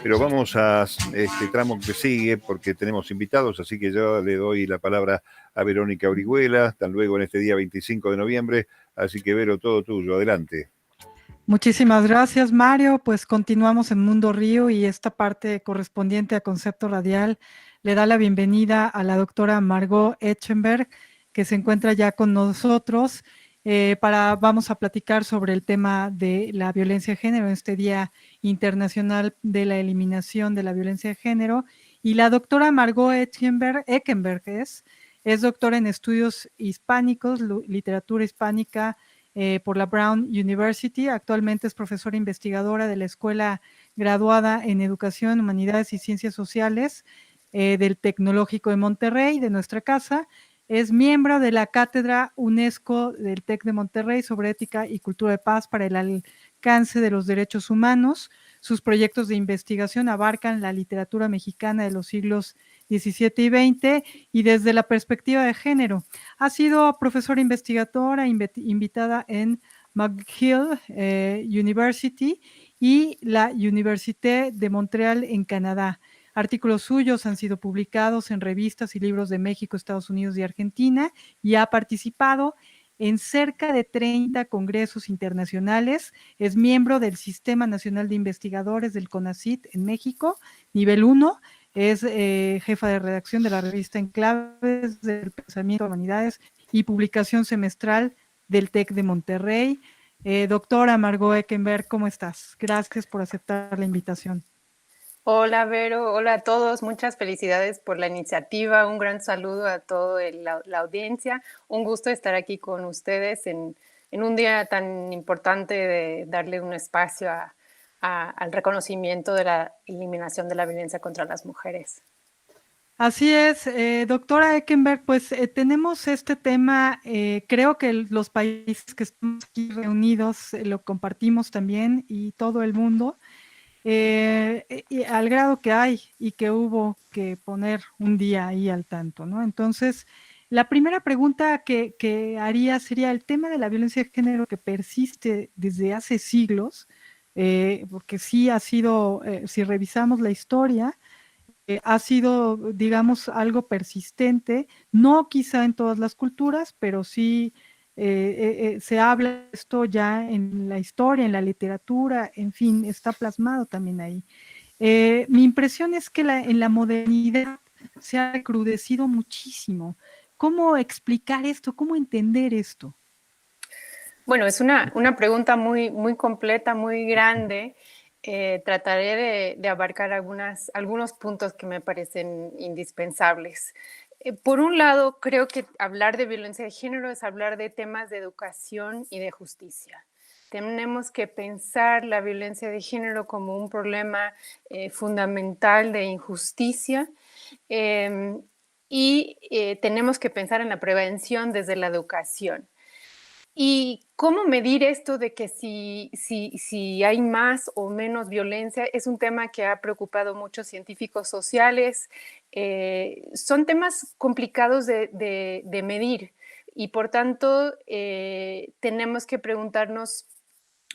Pero vamos a este tramo que sigue porque tenemos invitados, así que yo le doy la palabra a Verónica Orihuela, hasta luego en este día 25 de noviembre, así que Vero, todo tuyo, adelante. Muchísimas gracias, Mario. Pues continuamos en Mundo Río y esta parte correspondiente a Concepto Radial le da la bienvenida a la doctora Margot Echenberg, que se encuentra ya con nosotros. Vamos a platicar sobre el tema de la violencia de género en este Día Internacional de la Eliminación de la Violencia de Género. Y la doctora Margot Echenberg es doctora en estudios hispánicos, literatura hispánica, por la Brown University. Actualmente es profesora investigadora de la Escuela Graduada en Educación, Humanidades y Ciencias Sociales del Tecnológico de Monterrey, de nuestra casa. Es miembro de la Cátedra UNESCO del TEC de Monterrey sobre ética y cultura de paz para el alcance de los derechos humanos. Sus proyectos de investigación abarcan la literatura mexicana de los siglos XVII y XX y desde la perspectiva de género. Ha sido profesora investigadora invitada en McGill University y la Université de Montréal en Canadá. Artículos suyos han sido publicados en revistas y libros de México, Estados Unidos y Argentina y ha participado en cerca de 30 congresos internacionales. Es miembro del Sistema Nacional de Investigadores del CONACYT en México, nivel 1. Es jefa de redacción de la revista Enclaves del Pensamiento de Humanidades y publicación semestral del TEC de Monterrey. Doctora Margot Echenberg, ¿cómo estás? Gracias por aceptar la invitación. Hola, Vero. Hola a todos. Muchas felicidades por la iniciativa. Un gran saludo a toda la audiencia. Un gusto estar aquí con ustedes en un día tan importante de darle un espacio al reconocimiento de la eliminación de la violencia contra las mujeres. Así es, doctora Echenberg, pues tenemos este tema, creo que los países que estamos aquí reunidos lo compartimos también y todo el mundo, y al grado que hay y que hubo que poner un día ahí al tanto, ¿no? Entonces, la primera pregunta que haría sería el tema de la violencia de género que persiste desde hace siglos, porque sí ha sido, si revisamos la historia, ha sido, digamos, algo persistente, no quizá en todas las culturas, pero sí se habla de esto ya en la historia, en la literatura, en fin, está plasmado también ahí. Mi impresión es que en la modernidad se ha recrudecido muchísimo. ¿Cómo explicar esto? ¿Cómo entender esto? Bueno, es una pregunta muy, muy completa, muy grande. Trataré de abarcar algunos puntos que me parecen indispensables. Por un lado, creo que hablar de violencia de género es hablar de temas de educación y de justicia. Tenemos que pensar la violencia de género como un problema fundamental de injusticia y tenemos que pensar en la prevención desde la educación. ¿Y cómo medir esto de que si hay más o menos violencia? Es un tema que ha preocupado a muchos científicos sociales. Son temas complicados de medir y por tanto tenemos que preguntarnos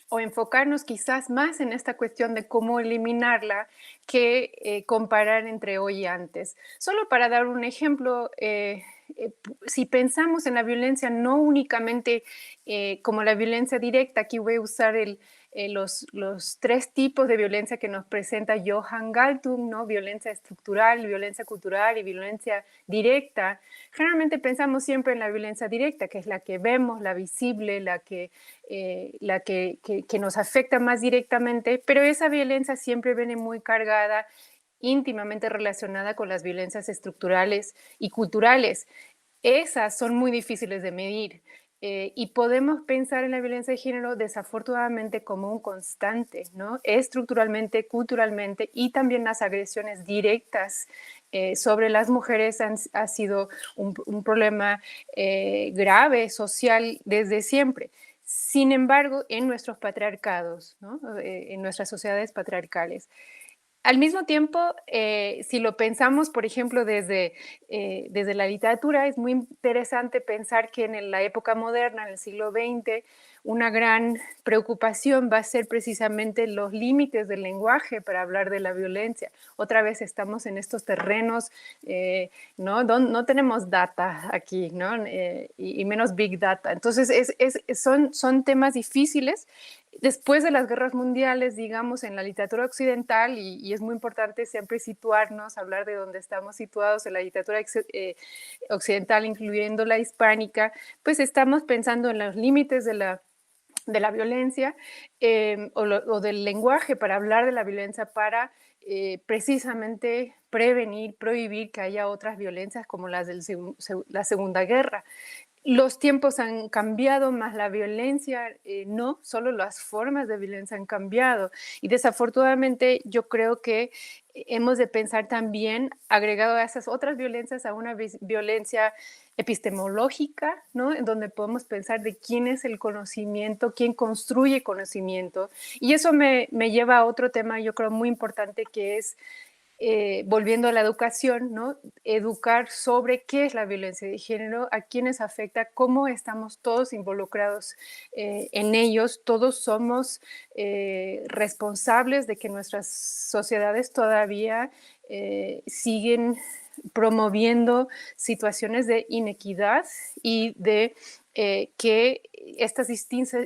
o enfocarnos quizás más en esta cuestión de cómo eliminarla que comparar entre hoy y antes. Solo para dar un ejemplo, si pensamos en la violencia no únicamente como la violencia directa, aquí voy a usar los tres tipos de violencia que nos presenta Johan Galtung, ¿no? Violencia estructural, violencia cultural y violencia directa. Generalmente pensamos siempre en la violencia directa, que es la que vemos, la visible, la que nos afecta más directamente, pero esa violencia siempre viene muy cargada, íntimamente relacionada con las violencias estructurales y culturales. Esas son muy difíciles de medir. Y podemos pensar en la violencia de género desafortunadamente como un constante, ¿no? Estructuralmente, culturalmente y también las agresiones directas sobre las mujeres ha sido un problema grave social desde siempre. Sin embargo, en nuestros patriarcados, ¿no? En nuestras sociedades patriarcales, Al mismo tiempo, si lo pensamos, por ejemplo, desde la literatura, es muy interesante pensar que en la época moderna, en el siglo XX, una gran preocupación va a ser precisamente los límites del lenguaje para hablar de la violencia. Otra vez estamos en estos terrenos, ¿no? No tenemos data aquí, ¿no? Y menos big data. Entonces, son temas difíciles. Después de las guerras mundiales, digamos, en la literatura occidental, y es muy importante siempre situarnos, hablar de dónde estamos situados en la literatura occidental, incluyendo la hispánica, pues estamos pensando en los límites de la violencia o del lenguaje para hablar de la violencia, para precisamente prevenir, prohibir que haya otras violencias como las de la Segunda Guerra. Los tiempos han cambiado, más la violencia no, solo las formas de violencia han cambiado. Y desafortunadamente yo creo que hemos de pensar también, agregado a esas otras violencias, a una violencia epistemológica, ¿no? En donde podemos pensar de quién es el conocimiento, quién construye conocimiento. Y eso me lleva a otro tema, yo creo, muy importante, que es volviendo a la educación, ¿no? Educar sobre qué es la violencia de género, a quiénes afecta, cómo estamos todos involucrados en ellos. Todos somos responsables de que nuestras sociedades todavía siguen promoviendo situaciones de inequidad y de que estas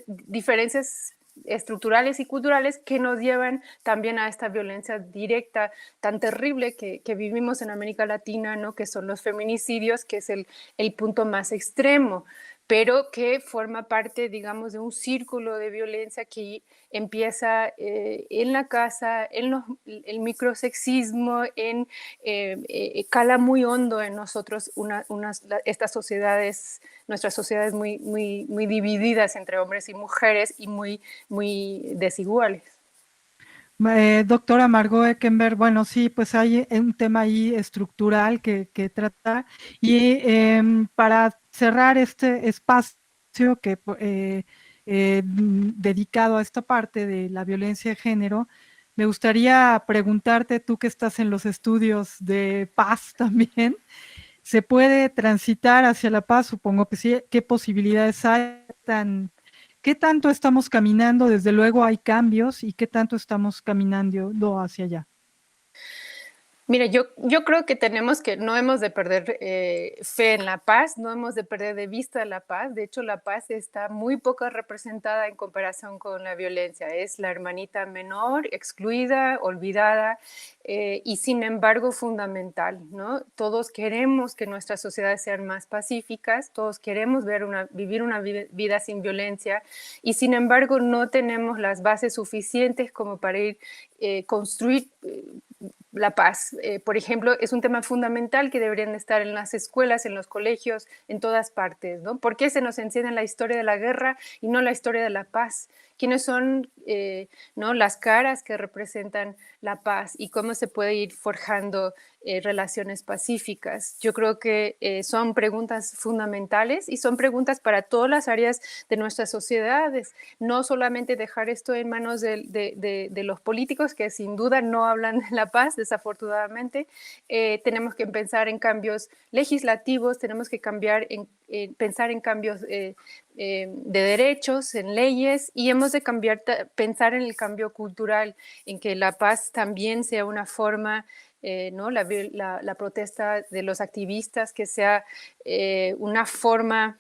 diferencias estructurales y culturales que nos llevan también a esta violencia directa tan terrible que vivimos en América Latina, ¿no? Que son los feminicidios, que es el punto más extremo, pero que forma parte, digamos, de un círculo de violencia que empieza en la casa, el microsexismo, cala muy hondo en nosotros estas sociedades, nuestras sociedades muy divididas entre hombres y mujeres y muy desiguales. Doctora Margot Eckenberg, bueno, sí, pues hay un tema ahí estructural que tratar. Y para cerrar este espacio que dedicado a esta parte de la violencia de género, me gustaría preguntarte, tú que estás en los estudios de paz también, ¿se puede transitar hacia la paz? Supongo que sí. ¿Qué posibilidades hay? ¿Qué tanto estamos caminando? Desde luego hay cambios, y qué tanto estamos caminando hacia allá. Mira, yo creo que no hemos de perder fe en la paz, no hemos de perder de vista la paz. De hecho, la paz está muy poco representada en comparación con la violencia. Es la hermanita menor, excluida, olvidada, y sin embargo fundamental, ¿no? Todos queremos que nuestras sociedades sean más pacíficas, todos queremos vivir una vida sin violencia, y sin embargo no tenemos las bases suficientes como para construir la paz. Por ejemplo, es un tema fundamental que deberían estar en las escuelas, en los colegios, en todas partes, ¿no? ¿Por qué se nos enseña la historia de la guerra y no la historia de la paz? ¿Quiénes son ¿no? las caras que representan la paz y cómo se puede ir forjando relaciones pacíficas? Yo creo que son preguntas fundamentales y son preguntas para todas las áreas de nuestras sociedades. No solamente dejar esto en manos de los políticos, que sin duda no hablan de la paz, desafortunadamente. Tenemos que pensar en cambios legislativos, tenemos que pensar en cambios de derechos, en leyes, y hemos de pensar en el cambio cultural, en que la paz también sea una forma, ¿no? La protesta de los activistas, que sea una forma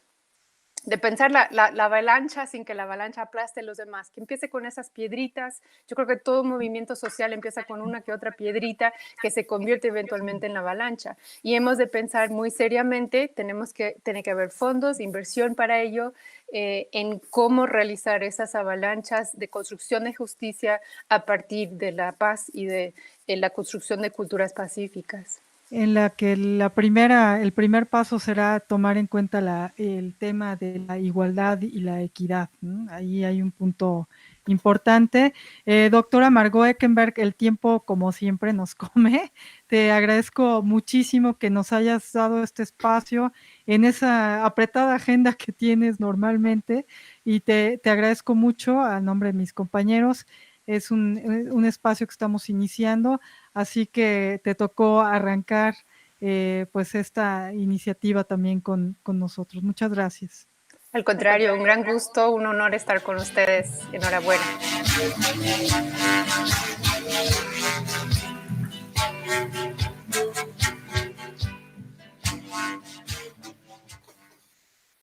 de pensar la avalancha sin que la avalancha aplaste a los demás, que empiece con esas piedritas. Yo creo que todo movimiento social empieza con una que otra piedrita que se convierte eventualmente en la avalancha. Y hemos de pensar muy seriamente, tiene que haber fondos, inversión para ello, en cómo realizar esas avalanchas de construcción de justicia a partir de la paz y de la construcción de culturas pacíficas. En la que el primer paso será tomar en cuenta el tema de la igualdad y la equidad, ¿no? Ahí hay un punto importante. Doctora Margot Eckenberg, el tiempo, como siempre, nos come. Te agradezco muchísimo que nos hayas dado este espacio en esa apretada agenda que tienes normalmente, y te agradezco mucho a nombre de mis compañeros. es un espacio que estamos iniciando, así que te tocó arrancar pues esta iniciativa también con nosotros. Muchas gracias. Al contrario, un gran gusto, un honor estar con ustedes. Enhorabuena.